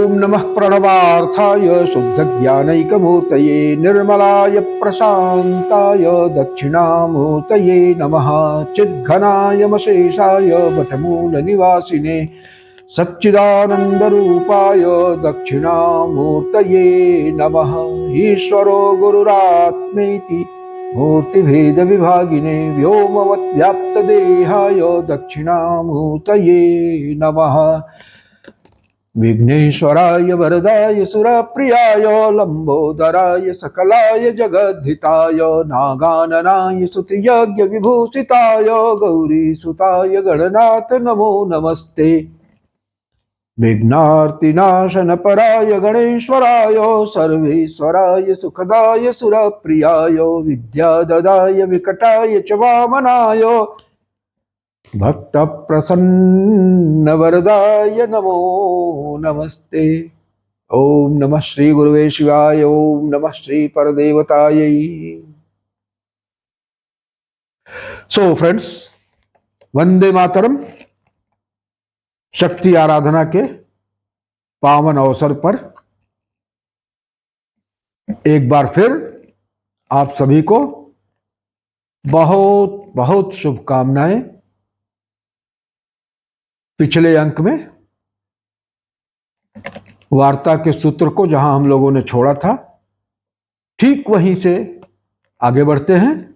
ओम नमः प्रणवार्थाय शुद्धज्ञानैकमूर्तये निर्मलाय प्रशान्ताय दक्षिणामूर्तये नमः। चिद्घनायमशेषाय वटमूलनिवासिने सच्चिदानन्दरूपाय दक्षिणामूर्तये नमः। ईश्वरो गुरुरात्मेति मूर्तिभेदविभागिने व्योमवद्व्याप्तदेहाय दक्षिणामूर्तये नमः। विघ्नेश्वराय वरदाय सुरप्रियाय लंबोदराय सकलाय जगद्धिताय नागाननाय स्तुतियज्ञ विभूषिताय गौरीसुताय गणनाथ नमो नमस्ते। विघ्नार्तिनाशनपराय गणेश्वराय सर्वेश्वराय सुखदाय सुरप्रियाय विद्याददाय विकटाय च वामनाय भक्त प्रसन्न वरदाय नमो नमस्ते। ओम नमः श्री गुरुवे शिवाय। ओम नमः श्री परदेवताय। So friends, Vande Mataram. शक्ति आराधना के पावन अवसर पर एक बार फिर आप सभी को बहुत बहुत शुभकामनाएं। पिछले अंक में वार्ता के सूत्र को जहां हम लोगों ने छोड़ा था, ठीक वहीं से आगे बढ़ते हैं।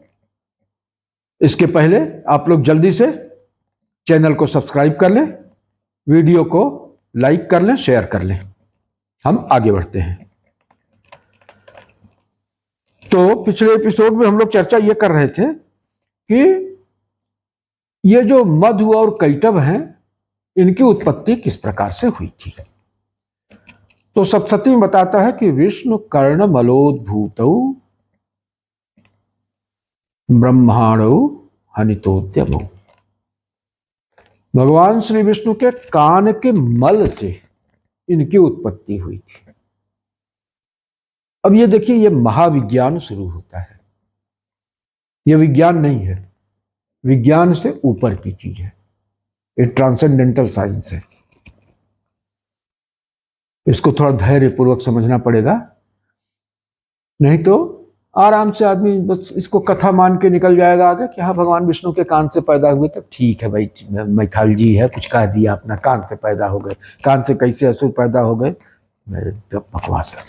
इसके पहले आप लोग जल्दी से चैनल को सब्सक्राइब कर लें, वीडियो को लाइक कर लें, शेयर कर लें। हम आगे बढ़ते हैं। तो पिछले एपिसोड में हम लोग चर्चा ये कर रहे थे कि ये जो मधु और कैटभ हैं, इनकी उत्पत्ति किस प्रकार से हुई थी। तो सप्तशती बताता है कि विष्णु कर्ण मलोद्भूतौ ब्रह्माणौ हनितोद्यमौ। भगवान श्री विष्णु के कान के मल से इनकी उत्पत्ति हुई थी। अब ये देखिए, ये महाविज्ञान शुरू होता है। ये विज्ञान नहीं है, विज्ञान से ऊपर की चीज है। ये ट्रांसेंडेंटल साइंस है। इसको थोड़ा धैर्य पूर्वक समझना पड़ेगा, नहीं तो आराम से आदमी बस इसको कथा मान के निकल जाएगा आगे कि हाँ भगवान विष्णु के कान से पैदा हुए, तो ठीक है भाई, मैथालजी है, कुछ कह दिया अपना, कान से पैदा हो गए, कान से कैसे असुर पैदा हो गए, बकवास है।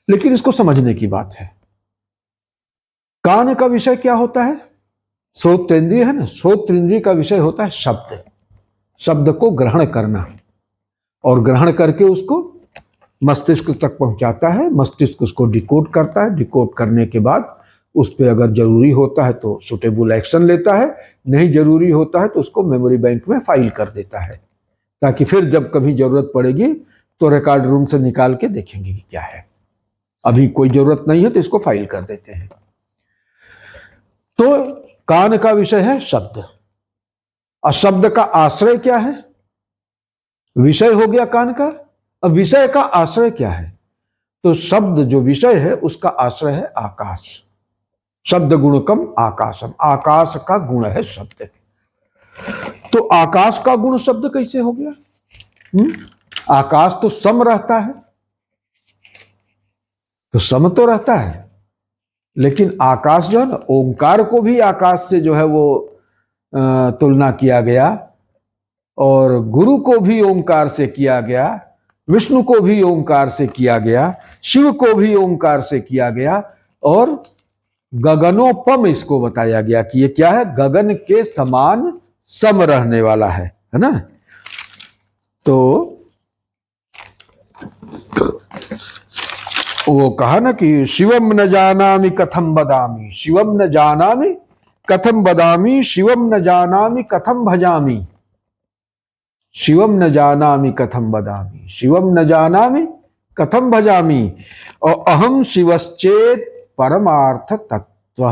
लेकिन इसको समझने की बात है। कान का विषय क्या होता है? श्रोतेंद्रिय है ना, श्रोतेंद्रिय का विषय होता है शब्द। शब्द को ग्रहण करना और ग्रहण करके उसको मस्तिष्क तक पहुंचाता है। मस्तिष्क उसको डिकोड करता है। डिकोड करने के बाद उस पर अगर जरूरी होता है तो सुटेबल एक्शन लेता है, नहीं जरूरी होता है तो उसको मेमोरी बैंक में फाइल कर देता है, ताकि फिर जब कभी जरूरत पड़ेगी तो रिकॉर्ड रूम से निकाल के देखेंगे कि क्या है। अभी कोई जरूरत नहीं है तो इसको फाइल कर देते हैं। तो कान का विषय है शब्द। और शब्द का आश्रय क्या है? विषय हो गया कान का। अब विषय का आश्रय क्या है? तो शब्द जो विषय है उसका आश्रय है आकाश। शब्द गुणकम आकाशम। आकाश का गुण है शब्द। तो आकाश का गुण शब्द कैसे हो गया? आकाश तो सम रहता है, तो सम तो रहता है, लेकिन आकाश जो है ना, ओंकार को भी आकाश से जो है वो तुलना किया गया, और गुरु को भी ओंकार से किया गया, विष्णु को भी ओंकार से किया गया, शिव को भी ओंकार से किया गया, और गगनोपम इसको बताया गया कि ये क्या है? गगन के समान सम रहने वाला है ना। तो वो कहा ना कि शिवम न जानामि कथम बदामी, शिवम न जानामि कथम बदामी, शिवम न जानामि कथम भजामी, शिवम न जानामि कथम बदामी, शिवम न जानामि कथम भजामी, और अहम शिवश्चेत परमार्थ तत्व।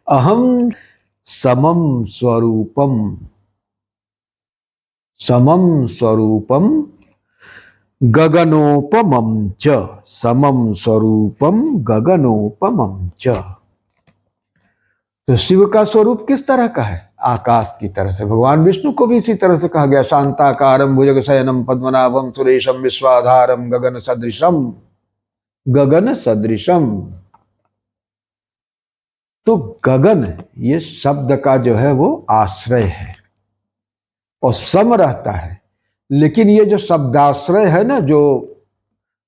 अहम समम स्वरूपम, समम स्वरूपम गगनोपमं च, समम स्वरूपम गगनोपमं च। तो शिव का स्वरूप किस तरह का है? आकाश की तरह से। भगवान विष्णु को भी इसी तरह से कहा गया, शांताकारं भुजगशयनं पद्मनाभं सुरेशं विश्वाधारं गगन सदृशम। गगन सदृशम, तो गगन ये शब्द का जो है वो आश्रय है और सम रहता है। लेकिन ये जो शब्दाश्रय है ना, जो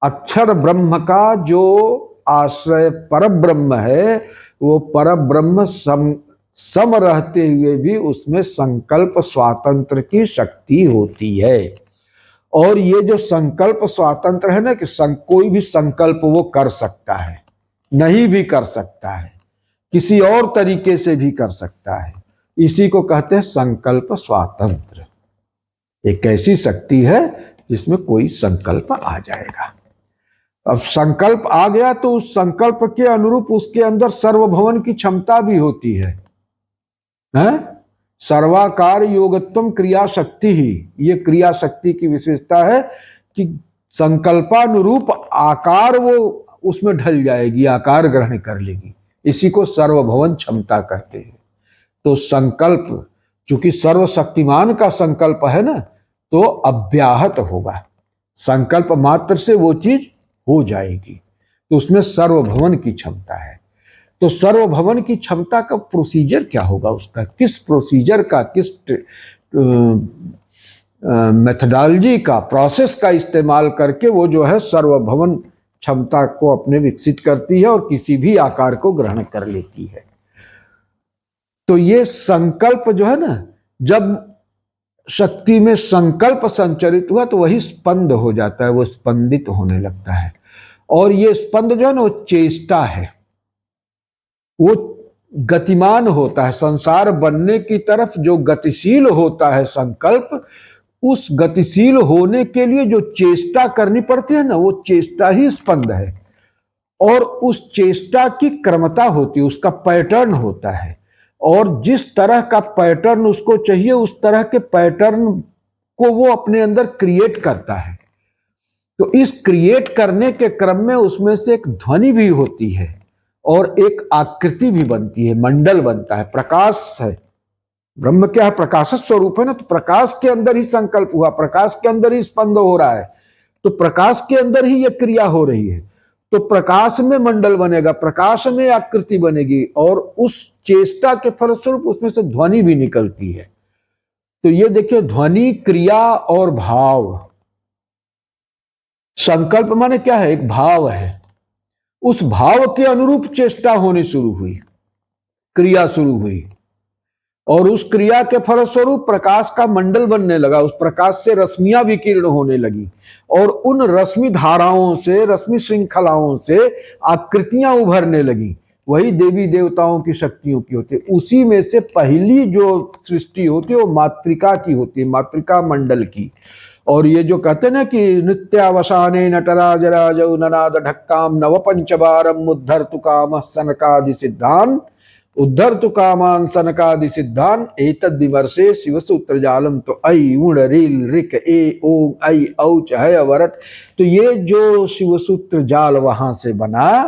अक्षर ब्रह्म का जो आश्रय पर ब्रह्म है, वो पर ब्रह्म सम रहते हुए भी उसमें संकल्प स्वातंत्र की शक्ति होती है। और ये जो संकल्प स्वातंत्र है ना, कि कोई भी संकल्प वो कर सकता है, नहीं भी कर सकता है, किसी और तरीके से भी कर सकता है, इसी को कहते हैं संकल्प स्वातंत्र। एक ऐसी शक्ति है जिसमें कोई संकल्प आ जाएगा। अब संकल्प आ गया तो उस संकल्प के अनुरूप उसके अंदर सर्वभवन की क्षमता भी होती है, सर्वाकार योगत्वम क्रिया शक्ति ही, ये क्रिया शक्ति की विशेषता है कि संकल्पानुरूप आकार वो उसमें ढल जाएगी, आकार ग्रहण कर लेगी। इसी को सर्वभवन क्षमता कहते हैं। तो संकल्प चूंकि सर्वशक्तिमान का संकल्प है ना, तो अव्याहत होगा, संकल्प मात्र से वो चीज हो जाएगी। तो उसमें सर्वभवन की क्षमता है। तो सर्वभवन की क्षमता का प्रोसीजर क्या होगा, उसका किस प्रोसीजर का, किस मेथडोलॉजी का, प्रोसेस का इस्तेमाल करके वो जो है सर्वभवन क्षमता को अपने विकसित करती है और किसी भी आकार को ग्रहण कर लेती है। तो ये संकल्प जो है ना, जब शक्ति में संकल्प संचरित हुआ तो वही स्पंद हो जाता है, वो स्पंदित होने लगता है। और ये स्पंद जो है ना, वो चेष्टा है, वो गतिमान होता है। संसार बनने की तरफ जो गतिशील होता है संकल्प, उस गतिशील होने के लिए जो चेष्टा करनी पड़ती है ना, वो चेष्टा ही स्पंद है। और उस चेष्टा की क्रमता होती है, उसका पैटर्न होता है, और जिस तरह का पैटर्न उसको चाहिए उस तरह के पैटर्न को वो अपने अंदर क्रिएट करता है। तो इस क्रिएट करने के क्रम में उसमें से एक ध्वनि भी होती है और एक आकृति भी बनती है, मंडल बनता है, प्रकाश है। ब्रह्म क्या है, प्रकाश स्वरूप है ना, तो प्रकाश के अंदर ही संकल्प हुआ, प्रकाश के अंदर ही स्पंद हो रहा है, तो प्रकाश के अंदर ही यह क्रिया हो रही है। तो प्रकाश में मंडल बनेगा, प्रकाश में आकृति बनेगी, और उस चेष्टा के फलस्वरूप उसमें से ध्वनि भी निकलती है। तो ये देखिए, ध्वनि, क्रिया और भाव। संकल्प माने क्या है, एक भाव है, उस भाव के अनुरूप चेष्टा होनी शुरू हुई, क्रिया शुरू हुई, और उस क्रिया के फलस्वरूप प्रकाश का मंडल बनने लगा, उस प्रकाश से रश्मियां विकीर्ण होने लगी, और उन रश्मि धाराओं से, रश्मि श्रृंखलाओं से आकृतियां उभरने लगी। वही देवी देवताओं की शक्तियों की होती है। उसी में से पहली जो सृष्टि होती है वो मातृका की होती है, मातृका मंडल की। और ये जो कहते हैं ना कि नित्यावसाने नटराज राजौ ननाद ढक्काम नव पंचबारम उद्धर तु काम सनकादि सिद्धान, उद्धर तु कामान सनकादि सिद्धान एतद विमर्शे शिव सूत्र जालम। तो ऐ उण रील रिक ए ओ ऐ औच है अवरट। तो ये जो शिव सूत्र जाल वहां से बना,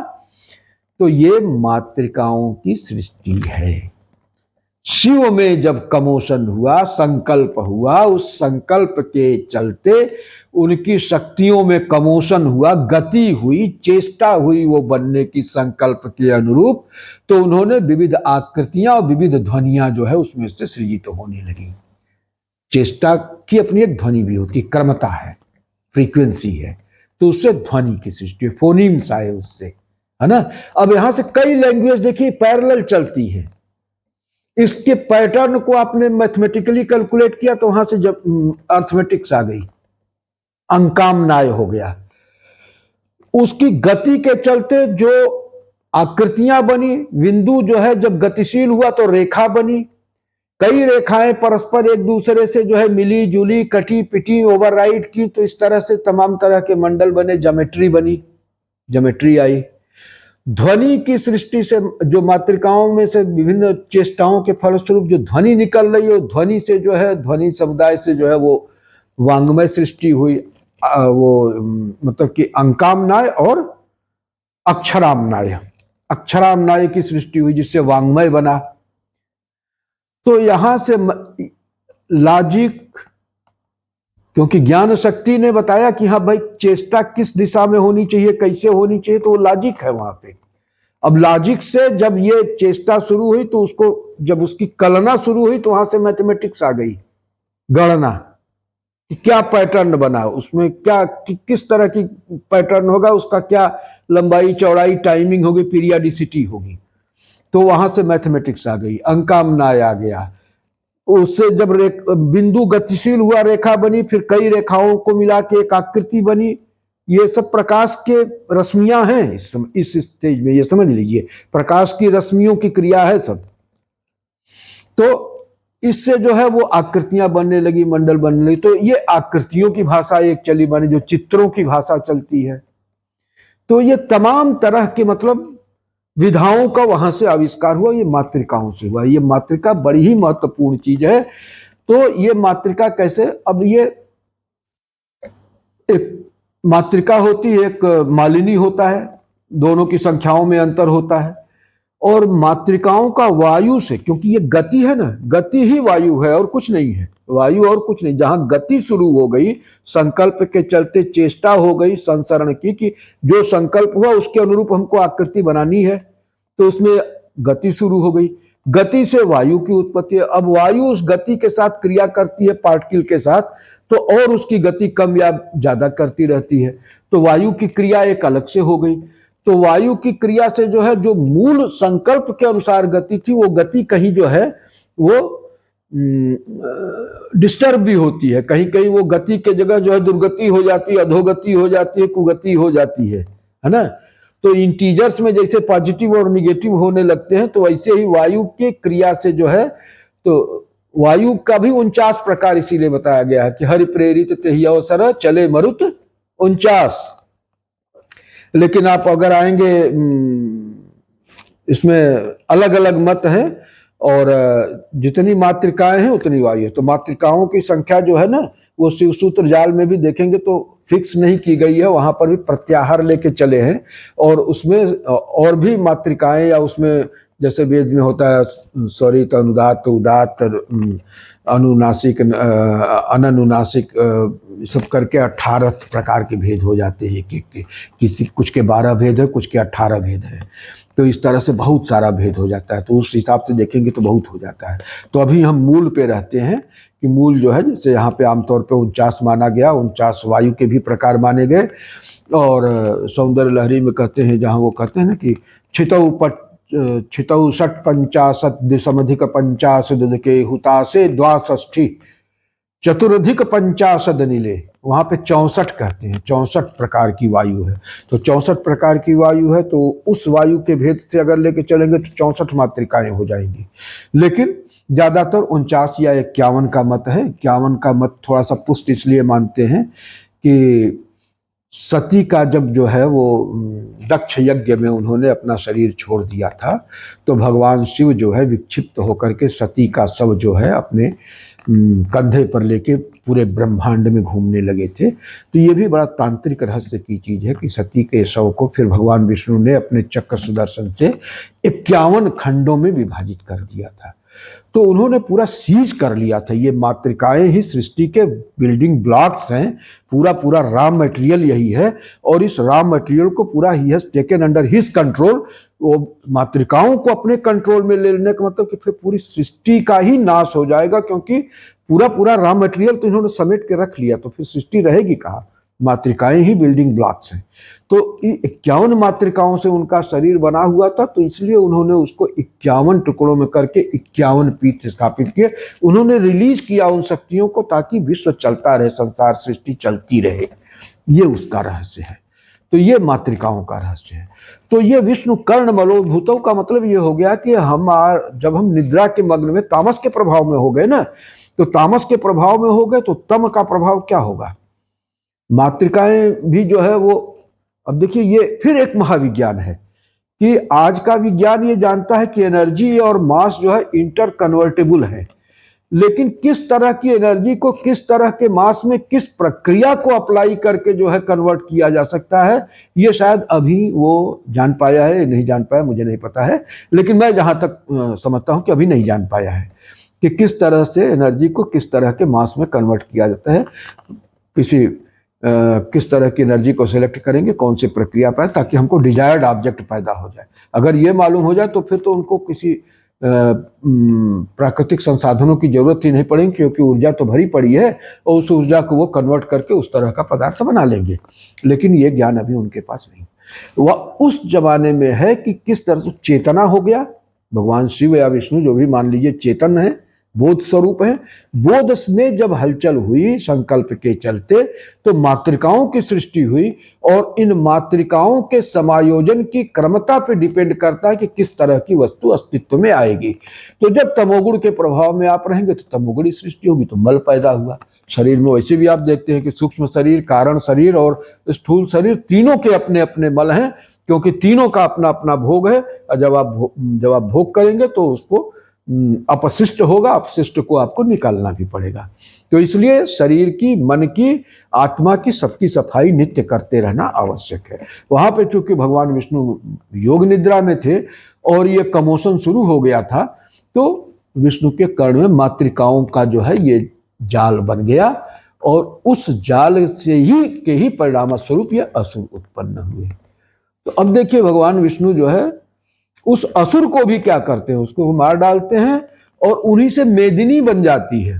तो ये मातृकाओं की सृष्टि है। शिव में जब कमोशन हुआ, संकल्प हुआ, उस संकल्प के चलते उनकी शक्तियों में कमोशन हुआ, गति हुई, चेष्टा हुई वो बनने की संकल्प के अनुरूप। तो उन्होंने विविध आकृतियां और विविध ध्वनियां जो है उसमें से सृजित होने लगी। चेष्टा की अपनी एक ध्वनि भी होती, क्रमता है, फ्रीक्वेंसी है, तो उससे ध्वनि की सृष्टि, फोनीम्स आए उससे, है ना। अब यहां से कई लैंग्वेज देखिए पैरेलल चलती है। इसके पैटर्न को आपने मैथमेटिकली कैलकुलेट किया तो वहां से जब अर्थमेटिक्स आ गई, अंकामनाय हो गया। उसकी गति के चलते जो आकृतियां बनी, बिंदु जो है जब गतिशील हुआ तो रेखा बनी, कई रेखाएं परस्पर एक दूसरे से जो है मिली जुली, कटी पिटी, ओवरराइड की, तो इस तरह से तमाम तरह के मंडल बने, ज्योमेट्री बनी, ज्योमेट्री आई। ध्वनि की सृष्टि से जो मातृकाओं में से विभिन्न चेष्टाओं के फलस्वरूप जो ध्वनि निकल रही है, ध्वनि से जो है, ध्वनि समुदाय से जो है वो वांग्मय सृष्टि हुई, वो मतलब कि अंकामनाय और अक्षरामनाय, अक्षरामनाय की सृष्टि हुई जिससे वांग्मय बना। तो यहां से लॉजिक, क्योंकि ज्ञान शक्ति ने बताया कि हाँ भाई चेष्टा किस दिशा में होनी चाहिए, कैसे होनी चाहिए, तो वो लॉजिक है वहां पे। अब लॉजिक से जब ये चेष्टा शुरू हुई तो उसको, जब उसकी कलना शुरू हुई तो वहां से मैथमेटिक्स आ गई, गणना कि क्या पैटर्न बना, उसमें क्या किस तरह की पैटर्न होगा, उसका क्या लंबाई चौड़ाई टाइमिंग होगी, पीरियडिसिटी होगी। तो वहां से मैथमेटिक्स आ गई, अंकामनाय आ गया। उससे जब बिंदु गतिशील हुआ, रेखा बनी, फिर कई रेखाओं को मिला के एक आकृति बनी। ये सब प्रकाश के रश्मियां हैं इस स्टेज में, ये समझ लीजिए प्रकाश की रश्मियों की क्रिया है सब। तो इससे जो है वो आकृतियां बनने लगी, मंडल बनने लगी। तो ये आकृतियों की भाषा एक चली बनी, जो चित्रों की भाषा चलती है। तो ये तमाम तरह के मतलब विधाओं का वहां से आविष्कार हुआ, ये मातृकाओं से हुआ। ये मातृका बड़ी ही महत्वपूर्ण चीज है। तो ये मातृका कैसे, अब ये एक मातृका होती है, एक मालिनी होता है, दोनों की संख्याओं में अंतर होता है। और मातृकाओं का वायु से, क्योंकि ये गति है ना, गति ही वायु है और कुछ नहीं है, वायु और कुछ नहीं। जहां गति शुरू हो गई, संकल्प के चलते चेष्टा हो गई संसरण की, कि जो संकल्प हुआ उसके अनुरूप हमको आकृति बनानी है, तो उसमें गति शुरू हो गई। गति से वायु की उत्पत्ति है। अब वायु उस गति के साथ क्रिया करती है पार्टिकल के साथ, तो और उसकी गति कम या ज्यादा करती रहती है। तो वायु की क्रिया एक अलग से हो गई। तो वायु की क्रिया से जो है, जो मूल संकल्प के अनुसार गति थी, वो गति कहीं जो है वो डिस्टर्ब भी होती है। कहीं कहीं वो गति के जगह जो है दुर्गति हो जाती है, अधोगति हो जाती है, कुगति हो जाती है ना। तो इंटीजर्स में जैसे पॉजिटिव और निगेटिव होने लगते हैं, तो वैसे ही वायु के क्रिया से जो है, तो वायु का भी 49 प्रकार इसीलिए बताया गया है कि हरि प्रेरित तेहि अवसर चले मरुत 49। लेकिन आप अगर आएंगे, इसमें अलग अलग मत हैं, और जितनी मातृकाएं हैं उतनी वायु है। तो मातृकाओं की संख्या जो है ना, वो शिव सूत्र जाल में भी देखेंगे तो फिक्स नहीं की गई है, वहां पर भी प्रत्याहार लेके चले हैं। और उसमें और भी मातृकाएं, या उसमें जैसे वेद में होता है स्वरित, अनुदात, उदात, अनुनासिक, अननुनासिक, सब करके 18 प्रकार के भेद हो जाते हैं। किसी कुछ के 12 भेद है, कुछ के 18 भेद है। तो इस तरह से बहुत सारा भेद हो जाता है। तो उस हिसाब से देखेंगे तो बहुत हो जाता है। तो अभी हम मूल पे रहते हैं कि मूल जो है, जैसे यहाँ पे आमतौर पे 49 माना गया, 49 वायु के भी प्रकार माने गए। और सौंदर्य लहरी में कहते हैं, जहाँ वो कहते हैं ना कि छितौ षट पंचाशत दिशमधिक पंचाशद के हुतासे द्वाष्ठी चतुरधिक पंचाशद नीले, वहां पे 64 कहते हैं, 64 प्रकार की वायु है। तो 64 प्रकार की वायु है, तो उस वायु के भेद से अगर लेके चलेंगे तो 64 मातृकाएं हो जाएंगी। लेकिन ज्यादातर 49 या 51 का मत है। 51 का मत थोड़ा सा पुष्ट इसलिए मानते हैं कि सती का जब जो है वो दक्ष यज्ञ में उन्होंने अपना शरीर छोड़ दिया था, तो भगवान शिव जो है विक्षिप्त होकर के सती का शव जो है अपने कंधे पर लेके पूरे ब्रह्मांड में घूमने लगे थे। तो ये भी बड़ा तांत्रिक रहस्य की चीज है कि सती के शव को फिर भगवान विष्णु ने अपने चक्र सुदर्शन से 51 खंडों में विभाजित कर दिया था। तो उन्होंने पूरा सीज कर लिया था। ये मातृकाएं ही सृष्टि के बिल्डिंग ब्लॉक्स हैं, पूरा पूरा रॉ मटेरियल यही है। और इस रॉ मटेरियल को पूरा he has taken under his control. वो मातृकाओं को अपने कंट्रोल में ले लेने का मतलब कि फिर पूरी सृष्टि का ही नाश हो जाएगा, क्योंकि पूरा पूरा रॉ मटेरियल तो इन्होंने समेट के रख लिया, तो फिर सृष्टि रहेगी कहाँ। मातृकाएं ही बिल्डिंग ब्लॉक्स हैं। तो 51 मातृकाओं से उनका शरीर बना हुआ था, तो इसलिए उन्होंने उसको 51 टुकड़ों में करके 51 पीठ स्थापित किए। उन्होंने रिलीज किया उन शक्तियों को, ताकि विश्व चलता रहे, संसार सृष्टि चलती रहे। ये उसका रहस्य है। तो ये मातृकाओं का रहस्य है। तो ये विष्णु कर्ण मलोद्भूतों का मतलब ये हो गया कि जब हम निद्रा के मग्न में तामस के प्रभाव में हो गए ना, तो तामस के प्रभाव में हो गए, तो तम का प्रभाव क्या होगा। मातृकाएं भी जो है वो, अब देखिए ये फिर एक महाविज्ञान है कि आज का विज्ञान ये जानता है कि एनर्जी और मास जो है इंटर कन्वर्टेबल है। लेकिन किस तरह की एनर्जी को किस तरह के मास में किस प्रक्रिया को अप्लाई करके जो है कन्वर्ट किया जा सकता है, ये शायद अभी वो जान पाया है, नहीं जान पाया, मुझे नहीं पता है। लेकिन मैं जहां तक समझता हूं कि अभी नहीं जान पाया है। कि किस तरह से एनर्जी को किस तरह के मास में कन्वर्ट किया जाता है, किस तरह की एनर्जी को सिलेक्ट करेंगे, कौन सी प्रक्रिया पर, ताकि हमको डिजायर्ड ऑब्जेक्ट पैदा हो जाए। अगर ये मालूम हो जाए तो फिर तो उनको किसी प्राकृतिक संसाधनों की जरूरत ही नहीं पड़ेगी, क्योंकि ऊर्जा तो भरी पड़ी है और उस ऊर्जा को वो कन्वर्ट करके उस तरह का पदार्थ बना लेंगे। लेकिन ये ज्ञान अभी उनके पास नहीं। वह उस जमाने में है कि किस तरह से चेतना हो गया, भगवान शिव या विष्णु जो भी मान लीजिए चेतन है, बोध स्वरूप है। बोध में जब हलचल हुई संकल्प के चलते तो मातृकाओं की सृष्टि हुई, और इन मातृकाओं के समायोजन की क्रमता पे डिपेंड करता है कि किस तरह की वस्तु अस्तित्व में आएगी। तो जब तमोगुण के प्रभाव में आप रहेंगे तो तमोगुणी सृष्टि होगी, तो मल पैदा हुआ शरीर में। वैसे भी आप देखते हैं कि सूक्ष्म शरीर, कारण शरीर और स्थूल शरीर, तीनों के अपने अपने मल हैं, क्योंकि तीनों का अपना अपना भोग है। और जब आप भोग करेंगे तो उसको अपशिष्ट होगा, अपशिष्ट को आपको निकालना भी पड़ेगा। तो इसलिए शरीर की, मन की, आत्मा की सबकी सफाई नित्य करते रहना आवश्यक है। वहां पे चूंकि भगवान विष्णु योग निद्रा में थे और ये कमोशन शुरू हो गया था, तो विष्णु के कर्ण में मातृकाओं का जो है ये जाल बन गया, और उस जाल से ही परिणाम स्वरूप ये असुर उत्पन्न हुए। तो अब देखिए भगवान विष्णु जो है उस असुर को भी क्या करते हैं, उसको मार डालते हैं, और उन्हीं से मेदिनी बन जाती है।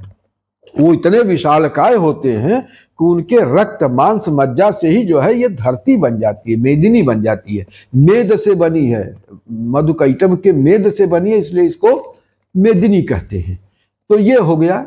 वो इतने विशालकाय होते हैं कि उनके रक्त मांस मज्जा से ही जो है ये धरती बन जाती है, मेदिनी बन जाती है। मेद से बनी है, मधुकैटभ के मेद से बनी है, इसलिए इसको मेदिनी कहते हैं। तो ये हो गया,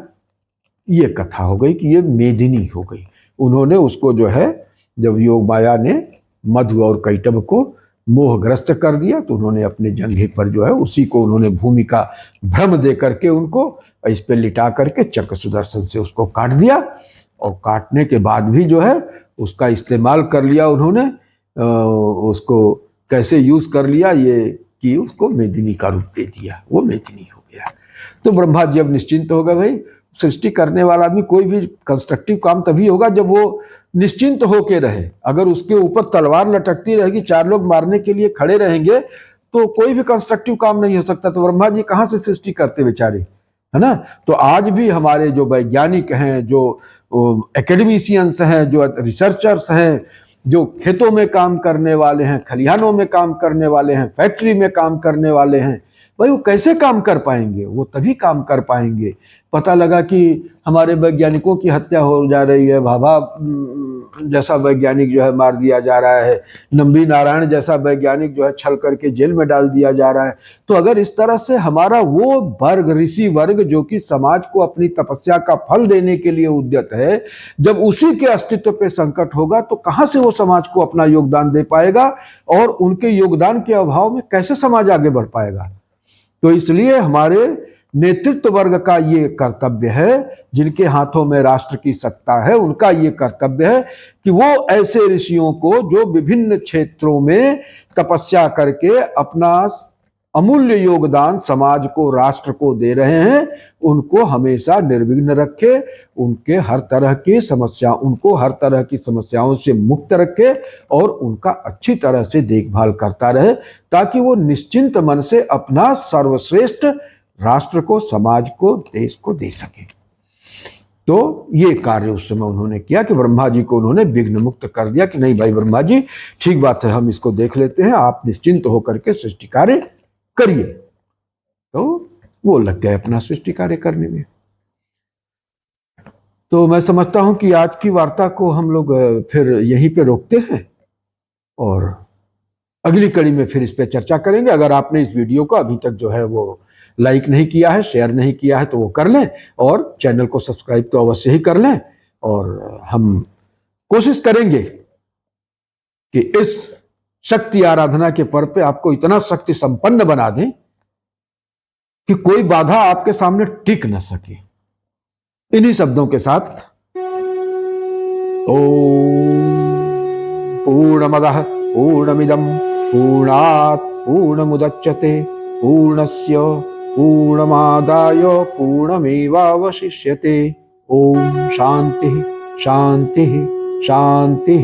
ये कथा हो गई कि ये मेदिनी हो गई। उन्होंने उसको जो है, जब योग माया ने मधु और कैटभ को मोहग्रस्त कर दिया, तो उन्होंने अपने जंघे पर जो है उसी को उन्होंने भूमि का भ्रम दे करके उनको इस पे लिटा करके चक्र सुदर्शन से उसको काट दिया, और काटने के बाद भी जो है उसका इस्तेमाल कर लिया उन्होंने। उसको कैसे यूज कर लिया, ये कि उसको मेदिनी का रूप दे दिया, वो मेदिनी हो गया। तो ब्रह्मा जी अब निश्चिंत हो गए। भाई, सृष्टि करने वाला आदमी कोई भी कंस्ट्रक्टिव काम तभी होगा जब वो निश्चिंत होके रहे। अगर उसके ऊपर तलवार लटकती रहेगी, चार लोग मारने के लिए खड़े रहेंगे, तो कोई भी कंस्ट्रक्टिव काम नहीं हो सकता। तो ब्रह्मा जी कहाँ से सृष्टि करते बेचारे, है ना। तो आज भी हमारे जो वैज्ञानिक हैं, जो एकेडमिशियंस हैं, जो रिसर्चर्स हैं, जो खेतों में काम करने वाले हैं, खलिहानों में काम करने वाले हैं, फैक्ट्री में काम करने वाले हैं, भाई वो कैसे काम कर पाएंगे? वो तभी काम कर पाएंगे। पता लगा कि हमारे वैज्ञानिकों की हत्या हो जा रही है, भाभा जैसा वैज्ञानिक जो है मार दिया जा रहा है, नंबी नारायण जैसा वैज्ञानिक जो है छल करके जेल में डाल दिया जा रहा है। तो अगर इस तरह से हमारा वो वर्ग, ऋषि वर्ग, जो कि समाज को अपनी तपस्या का फल देने के लिए उद्यत है, जब उसी के अस्तित्व पे संकट होगा तो कहाँ से वो समाज को अपना योगदान दे पाएगा, और उनके योगदान के अभाव में कैसे समाज आगे बढ़ पाएगा? तो इसलिए हमारे नेतृत्व वर्ग का ये कर्तव्य है, जिनके हाथों में राष्ट्र की सत्ता है, उनका ये कर्तव्य है कि वो ऐसे ऋषियों को जो विभिन्न क्षेत्रों में तपस्या करके अपना अमूल्य योगदान समाज को, राष्ट्र को दे रहे हैं, उनको हमेशा निर्विघ्न रखे, उनको हर तरह की समस्याओं से मुक्त रखे, और उनका अच्छी तरह से देखभाल करता रहे, ताकि वो निश्चिंत मन से अपना सर्वश्रेष्ठ राष्ट्र को, समाज को, देश को दे सके। तो ये कार्य उस समय उन्होंने किया कि ब्रह्मा जी को उन्होंने विघ्न मुक्त कर दिया कि नहीं भाई ब्रह्मा जी, ठीक बात है, हम इसको देख लेते हैं, आप निश्चिंत होकर के सृष्टि कार्य करिए। तो वो लग गए अपना सृष्टि कार्य करने में। तो मैं समझता हूं कि आज की वार्ता को हम लोग फिर यहीं पे रोकते हैं, और अगली कड़ी में फिर इस पे चर्चा करेंगे। अगर आपने इस वीडियो को अभी तक जो है वो लाइक नहीं किया है, शेयर नहीं किया है, तो वो कर लें, और चैनल को सब्सक्राइब तो अवश्य ही कर लें। और हम कोशिश करेंगे कि इस शक्ति आराधना के पर्व पे आपको इतना शक्ति संपन्न बना दें कि कोई बाधा आपके सामने टिक न सके। इन्हीं शब्दों के साथ ओम पूर्णमदः पूर्णमिदं पूर्णात् पूर्णमुदच्यते पूर्णस्य पूर्णमादाय पूर्णमेवावशिष्यते। ओम शांति शांति शांति।